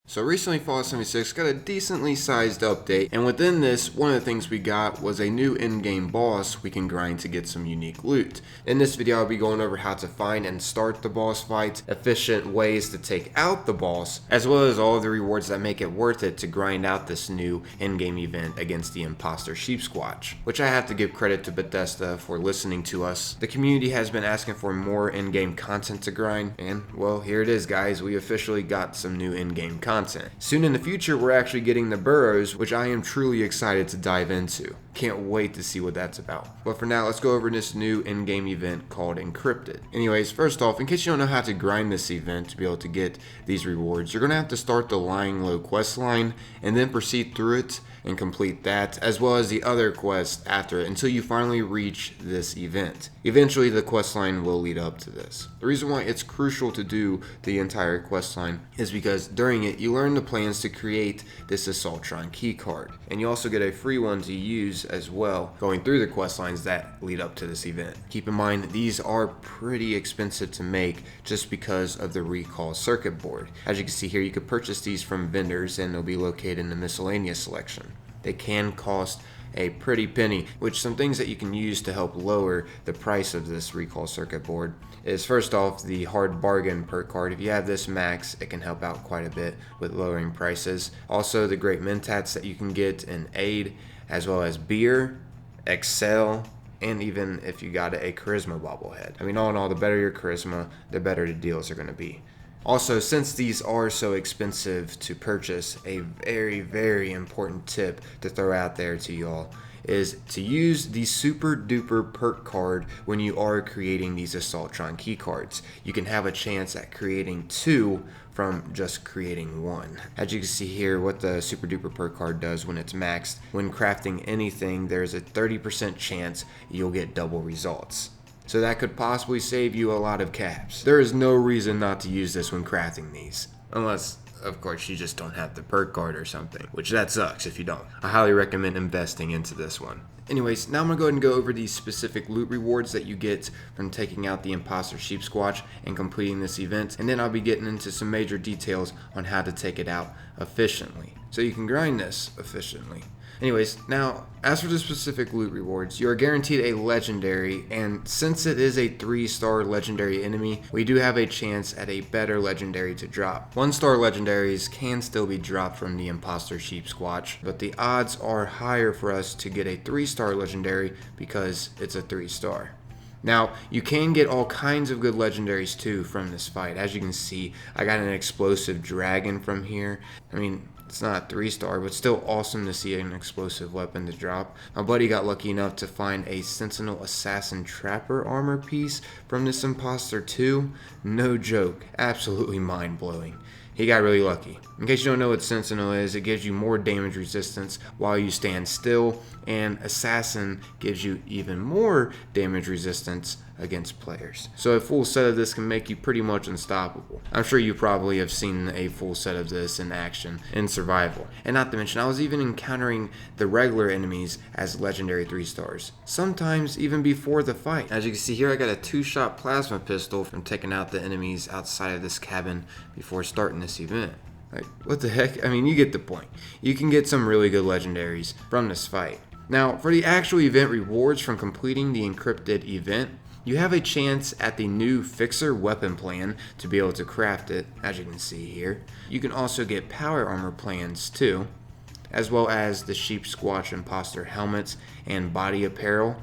So recently Fallout 76 got a decently sized update, and within this, one of the things we got was a new in-game boss we can grind to get some unique loot. In this video I'll be going over how to find and start the boss fights, efficient ways to take out the boss, as well as all of the rewards that make it worth it to grind out this new in-game event against the Imposter Sheepsquatch, which I have to give credit to Bethesda for listening to us. The community has been asking for more in-game content to grind, and well, here it is guys, we officially got some new in-game content. Soon in the future, we're actually getting the burrows, which I am truly excited to dive into. Can't wait to see what that's about. But for now, let's go over this new in-game event called Encryptid. Anyways, first off, in case you don't know how to grind this event to be able to get these rewards, you're going to have to start the Lying Low quest line and then proceed through it and complete that, as well as the other quests after it until you finally reach this event. Eventually, the quest line will lead up to this. The reason why it's crucial to do the entire quest line is because during it, you learn the plans to create this Assaultron keycard, and you also get a free one to use as well going through the quest lines that lead up to this event. Keep in mind, these are pretty expensive to make just because of the recall circuit board. As you can see here, you could purchase these from vendors and they'll be located in the miscellaneous section. They can cost a pretty penny, which some things that you can use to help lower the price of this recall circuit board is first off the hard bargain perk card. If you have this max, it can help out quite a bit with lowering prices. Also the great mentats that you can get in aid, as well as beer, excel, and even if you got a charisma bobblehead. I mean, all in all, the better your charisma, the better the deals are going to be. Also, since these are so expensive to purchase, a very important tip to throw out there to y'all is to use the super duper perk card when you are creating these Assaultron keycards. You can have a chance at creating two from just creating one. As you can see here, what the super duper perk card does when it's maxed, when crafting anything, there's a 30% chance you'll get double results. So that could possibly save you a lot of caps. There is no reason not to use this when crafting these. Unless, of course, you just don't have the perk card or something, which that sucks if you don't. I highly recommend investing into this one. Anyways, now I'm going to go ahead and go over these specific loot rewards that you get from taking out the Imposter Sheepsquatch and completing this event, and then I'll be getting into some major details on how to take it out efficiently, so you can grind this efficiently. Anyways, now, as for the specific loot rewards, you are guaranteed a legendary, and since it is a 3-star legendary enemy, we do have a chance at a better legendary to drop. 1-star legendaries can still be dropped from the Imposter Sheepsquatch, but the odds are higher for us to get a 3-star legendary because it's a 3-star. Now, you can get all kinds of good legendaries too from this fight. As you can see, I got an explosive dragon from here. I mean, it's not a 3-star, but still awesome to see an explosive weapon to drop. My buddy got lucky enough to find a Sentinel Assassin Trapper armor piece from this imposter too. No joke, absolutely mind-blowing. He got really lucky. In case you don't know what Sentinel is, it gives you more damage resistance while you stand still, and Assassin gives you even more damage resistance against players. So a full set of this can make you pretty much unstoppable. I'm sure you probably have seen a full set of this in action in survival. And not to mention, I was even encountering the regular enemies as legendary 3-stars, sometimes even before the fight. As you can see here, I got a 2-shot plasma pistol from taking out the enemies outside of this cabin before starting this event. Like, what the heck? I mean, you get the point. You can get some really good legendaries from this fight. Now, for the actual event rewards from completing the Encryptid event, you have a chance at the new Fixer weapon plan to be able to craft it, as you can see here. You can also get power armor plans too, as well as the Sheepsquatch imposter helmets and body apparel.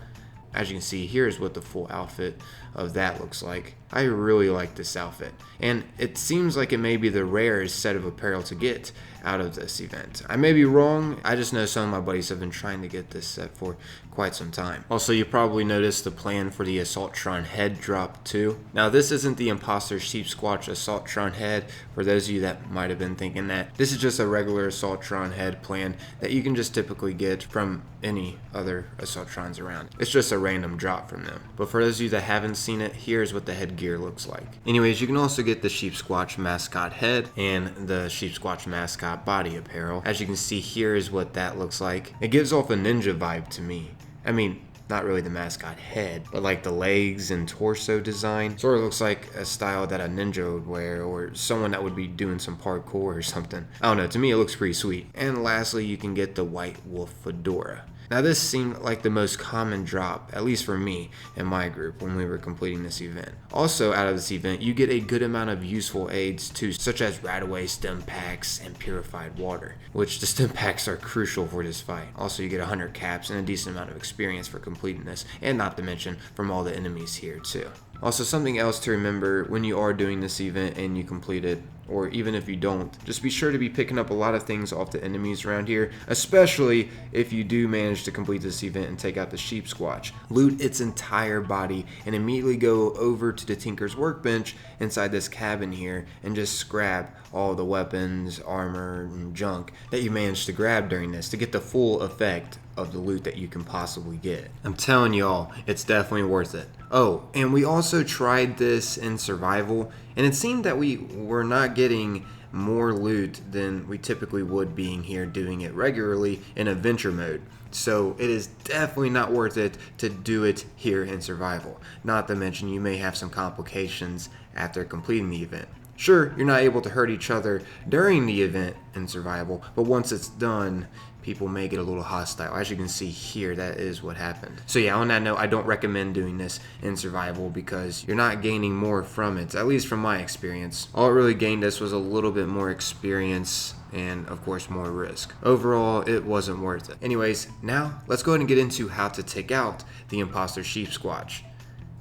As you can see, here's what the full outfit of that looks like. I really like this outfit, and it seems like it may be the rarest set of apparel to get out of this event. I may be wrong, I just know some of my buddies have been trying to get this set for quite some time. Also, you probably noticed the plan for the Assaultron head drop too. Now, this isn't the Imposter Sheepsquatch Assaultron head, for those of you that might have been thinking that. This is just a regular Assaultron head plan that you can just typically get from any other Assaultrons around. It's just a random drop from them. But for those of you that haven't seen it, here's what the headgear looks like. Anyways, you can also get the Sheepsquatch mascot head and the Sheepsquatch mascot body apparel. As you can see, here is what that looks like. It gives off a ninja vibe to me. I mean, not really the mascot head, but like the legs and torso design. Sort of looks like a style that a ninja would wear, or someone that would be doing some parkour or something. I don't know, to me it looks pretty sweet. And lastly, you can get the white wolf fedora. Now this seemed like the most common drop, at least for me and my group when we were completing this event. Also out of this event, you get a good amount of useful aids too, such as Radaway stim packs and purified water, which the stim packs are crucial for this fight. Also you get 100 caps and a decent amount of experience for completing this, and not to mention from all the enemies here too. Also, something else to remember when you are doing this event and you complete it, or even if you don't, just be sure to be picking up a lot of things off the enemies around here, especially if you do manage to complete this event and take out the Sheepsquatch. Loot its entire body and immediately go over to the Tinker's workbench inside this cabin here and just grab all the weapons, armor, and junk that you managed to grab during this to get the full effect of the loot that you can possibly get. I'm telling y'all, it's definitely worth it. Oh, and we also tried this in survival, and it seemed that we were not getting more loot than we typically would being here doing it regularly in adventure mode. So it is definitely not worth it to do it here in survival. Not to mention you may have some complications after completing the event. Sure, you're not able to hurt each other during the event in survival, but once it's done, people may get a little hostile. As you can see here, that is what happened. So yeah, on that note, I don't recommend doing this in survival because you're not gaining more from it, at least from my experience. All it really gained us was a little bit more experience and of course more risk. Overall, it wasn't worth it. Anyways, now let's go ahead and get into how to take out the Imposter Sheepsquatch.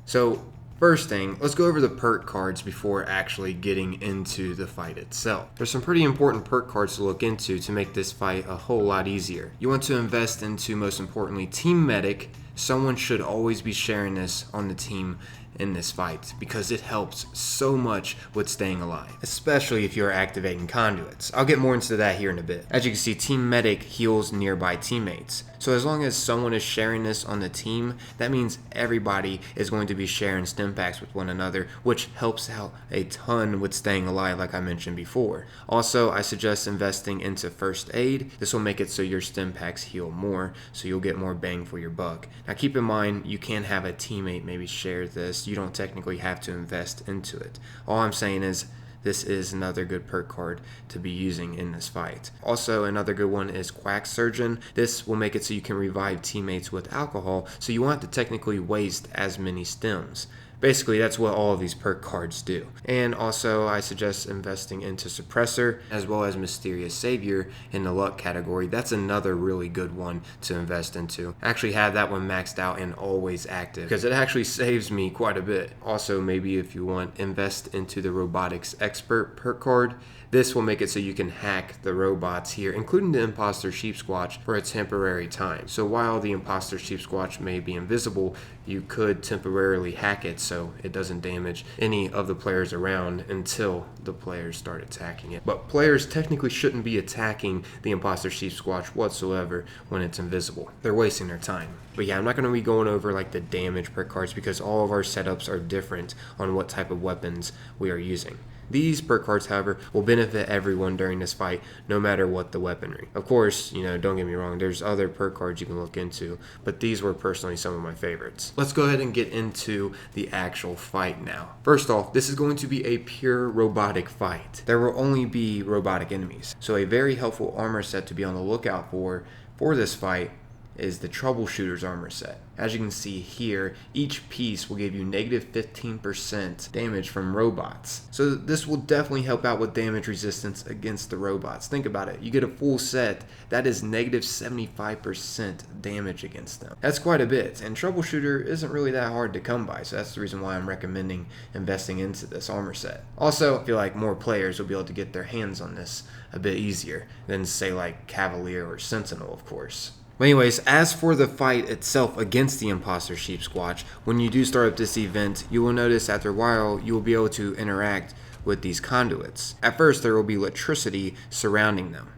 So first thing, let's go over the perk cards before actually getting into the fight itself. There's some pretty important perk cards to look into to make this fight a whole lot easier. You want to invest into, most importantly, Team Medic. Someone should always be sharing this on the team in this fight because it helps so much with staying alive, especially if you're activating conduits. I'll get more into that here in a bit. As you can see, Team Medic heals nearby teammates. So as long as someone is sharing this on the team, that means everybody is going to be sharing stim packs with one another, which helps out a ton with staying alive, like I mentioned before. Also, I suggest investing into first aid. This will make it so your stim packs heal more, so you'll get more bang for your buck. Now keep in mind, you can have a teammate maybe share this. You don't technically have to invest into it. All I'm saying is this is another good perk card to be using in this fight. Also, another good one is Quack Surgeon. This will make it so you can revive teammates with alcohol, so you won't have to technically waste as many stims. Basically, that's what all of these perk cards do. And also, I suggest investing into Suppressor as well as Mysterious Savior in the luck category. That's another really good one to invest into. I actually have that one maxed out and always active because it actually saves me quite a bit. Also, maybe if you want, invest into the Robotics Expert perk card. This will make it so you can hack the robots here, including the Imposter Sheepsquatch, for a temporary time. So while the Imposter Sheepsquatch may be invisible, you could temporarily hack it so it doesn't damage any of the players around until the players start attacking it. But players technically shouldn't be attacking the Imposter Sheepsquatch whatsoever when it's invisible. They're wasting their time. But yeah, I'm not going to be going over like the damage perk cards because all of our setups are different on what type of weapons we are using. These perk cards, however, will benefit everyone during this fight, no matter what the weaponry. Of course, don't get me wrong, there's other perk cards you can look into, but these were personally some of my favorites. Let's go ahead and get into the actual fight now. First off, this is going to be a pure robotic fight. There will only be robotic enemies, so a very helpful armor set to be on the lookout for this fight is the Troubleshooter's armor set. As you can see here, each piece will give you negative 15% damage from robots. So this will definitely help out with damage resistance against the robots. Think about it. You get a full set, that is negative 75% damage against them. That's quite a bit, and Troubleshooter isn't really that hard to come by, so that's the reason why I'm recommending investing into this armor set. Also, I feel like more players will be able to get their hands on this a bit easier than, say, like Cavalier or Sentinel, of course. But anyways, as for the fight itself against the Imposter Sheepsquatch, when you do start up this event, you will notice after a while you will be able to interact with these conduits. At first, there will be electricity surrounding them.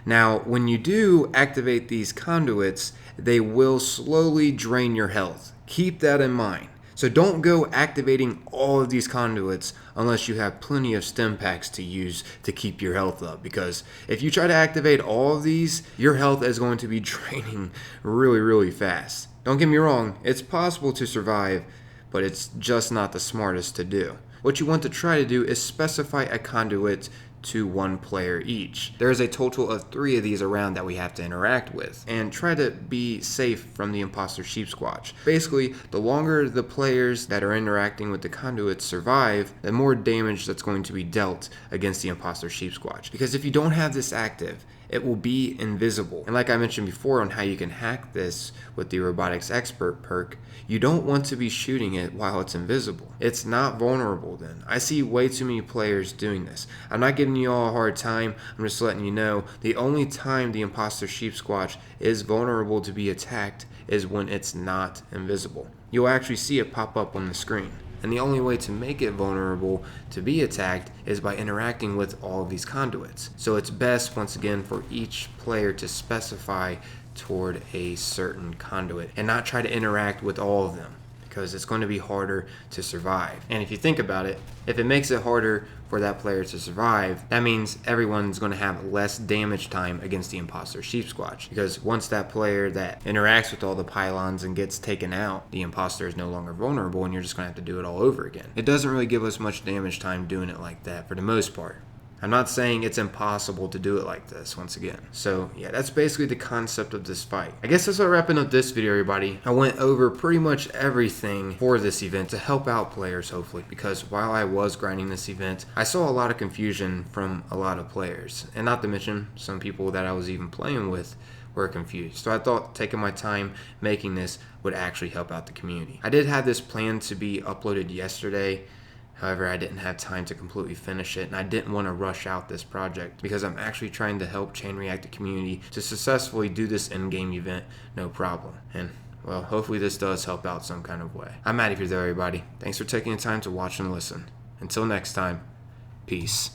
Now, when you do activate these conduits, they will slowly drain your health. Keep that in mind. So don't go activating all of these conduits unless you have plenty of stim packs to use to keep your health up, because if you try to activate all of these, your health is going to be draining really fast. Don't get me wrong, it's possible to survive, but it's just not the smartest to do. What you want to try to do is specify a conduit to one player each. There is a total of 3 of these around that we have to interact with, and try to be safe from the Imposter Sheepsquatch. Basically, the longer the players that are interacting with the conduits survive, the more damage that's going to be dealt against the Imposter Sheepsquatch. Because if you don't have this active, it will be invisible. And like I mentioned before on how you can hack this with the Robotics Expert perk, you don't want to be shooting it while it's invisible. It's not vulnerable then. I see way too many players doing this. I'm not giving you all a hard time, I'm just letting you know the only time the Imposter Sheepsquatch is vulnerable to be attacked is when it's not invisible. You'll actually see it pop up on the screen. And the only way to make it vulnerable to be attacked is by interacting with all of these conduits. So it's best, once again, for each player to specify toward a certain conduit and not try to interact with all of them, because it's going to be harder to survive. And if you think about it, if it makes it harder for that player to survive, that means everyone's going to have less damage time against the Imposter Sheepsquatch, because once that player that interacts with all the pylons and gets taken out, the imposter is no longer vulnerable and you're just going to have to do it all over again. It doesn't really give us much damage time doing it like that for the most part. I'm not saying it's impossible to do it like this, once again. So yeah, that's basically the concept of this fight. I guess that's wrapping up this video, everybody. I went over pretty much everything for this event to help out players, hopefully, because while I was grinding this event, I saw a lot of confusion from a lot of players, and not to mention some people that I was even playing with were confused. So I thought taking my time making this would actually help out the community. I did have this planned to be uploaded yesterday. However, I didn't have time to completely finish it, and I didn't want to rush out this project because I'm actually trying to help Chain React the community to successfully do this in-game event, no problem. And, well, hopefully this does help out some kind of way. I'm out of here though, everybody. Thanks for taking the time to watch and listen. Until next time, peace.